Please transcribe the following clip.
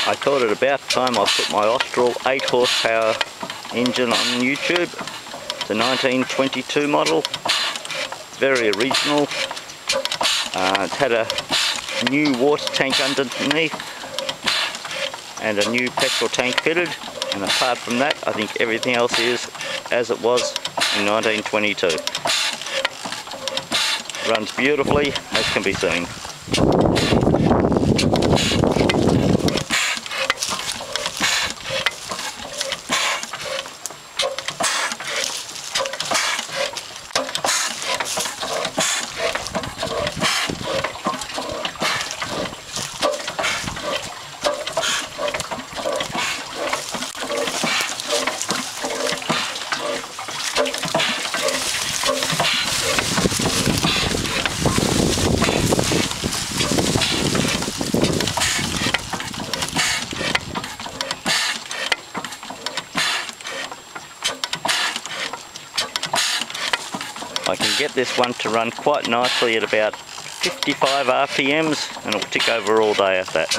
I thought it about time I put my Austral 8 horsepower engine on YouTube. It's a 1922 model. It's very original. It's had a new water tank underneath and a new petrol tank fitted, and apart from that I think everything else is as it was in 1922. Runs beautifully, as can be seen. I can get this one to run quite nicely at about 55 RPMs, and it'll tick over all day at that.